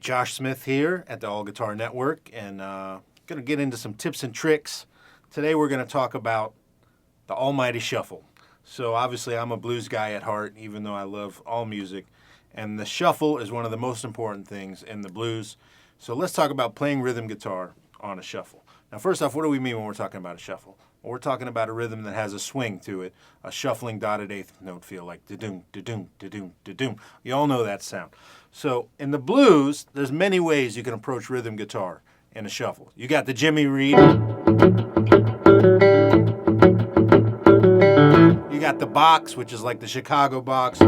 Josh Smith here at the All Guitar Network, and going to get into some tips and tricks. Today we're going to talk about the almighty shuffle. So obviously I'm a blues guy at heart, even though I love all music, and the shuffle is one of the most important things in the blues. So let's talk about playing rhythm guitar on a shuffle. Now first off, what do we mean when we're talking about a shuffle? Well, we're talking about a rhythm that has a swing to it, a shuffling dotted eighth note feel, like da-doom, da-doom, da-doom, da-doom. You all know that sound. So in the blues, there's many ways you can approach rhythm guitar in a shuffle. You got the Jimmy Reed. You got the box, which is like the Chicago box. You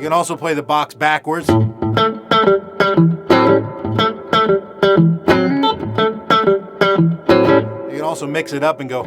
can also play the box backwards. You can also mix it up and go.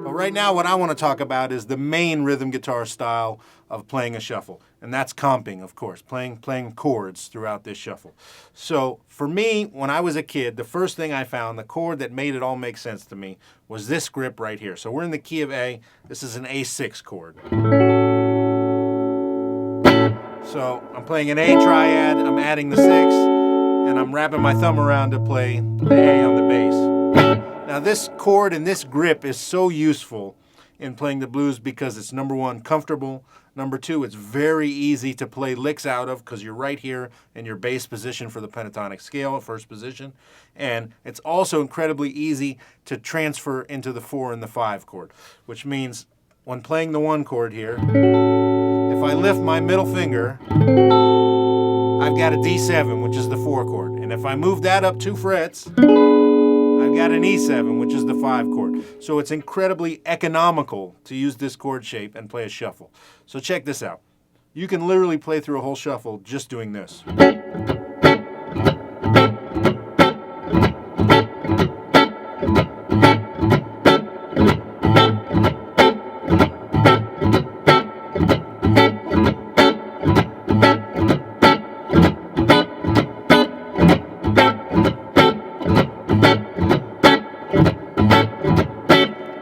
But right now what I want to talk about is the main rhythm guitar style of playing a shuffle. And that's comping, of course, playing chords throughout this shuffle. So for me, when I was a kid, the first thing I found, the chord that made it all make sense to me, was this grip right here. So we're in the key of A. This is an A6 chord. So I'm playing an A triad, I'm adding the 6, and I'm wrapping my thumb around to play the A on the bass. Now this chord and this grip is so useful in playing the blues because it's, number one, comfortable. Number two, it's very easy to play licks out of because you're right here in your bass position for the pentatonic scale, first position. And it's also incredibly easy to transfer into the 4 and the 5 chord, which means when playing the 1 chord here, if I lift my middle finger, I've got a D7, which is the 4 chord. And if I move that up 2 frets, I've got an E7, which is the 5 chord. So it's incredibly economical to use this chord shape and play a shuffle. So check this out. You can literally play through a whole shuffle just doing this.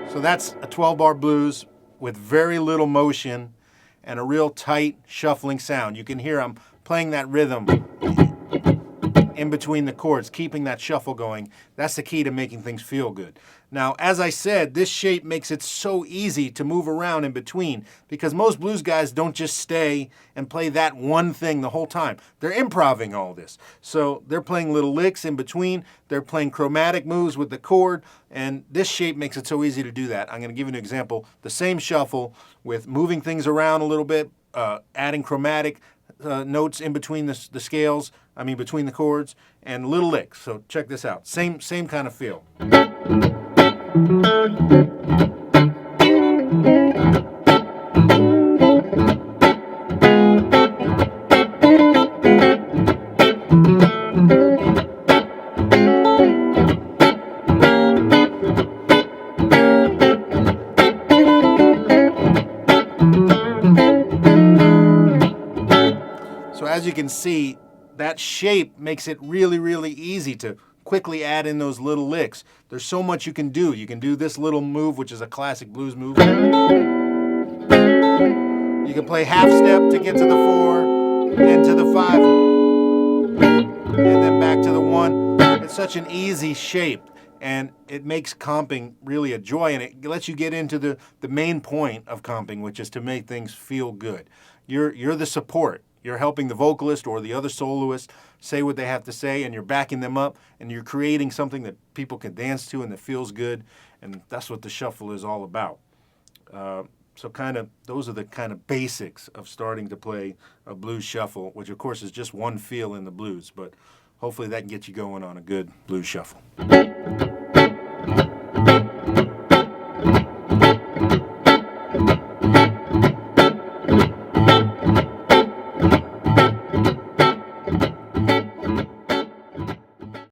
So that's a 12-bar blues with very little motion and a real tight shuffling sound. You can hear I'm playing that rhythm in between the chords, keeping that shuffle going. That's the key to making things feel good. Now, as I said, this shape makes it so easy to move around in between because most blues guys don't just stay and play that one thing the whole time. They're improvising all this. So they're playing little licks in between. They're playing chromatic moves with the chord, and this shape makes it so easy to do that. I'm going to give you an example. The same shuffle with moving things around a little bit, adding chromatic notes in between the scales, between the chords, and little licks. So check this out. Same kind of feel. So as you can see, that shape makes it really, really easy to quickly add in those little licks. There's so much you can do. You can do this little move, which is a classic blues move. You can play half step to get to the 4, then to the 5, and then back to the 1. It's such an easy shape, and it makes comping really a joy, and it lets you get into the main point of comping, which is to make things feel good. You're the support. You're helping the vocalist or the other soloist say what they have to say, and you're backing them up, and you're creating something that people can dance to and that feels good, and that's what the shuffle is all about. So those are the kind of basics of starting to play a blues shuffle, which of course is just one feel in the blues, but hopefully that can get you going on a good blues shuffle.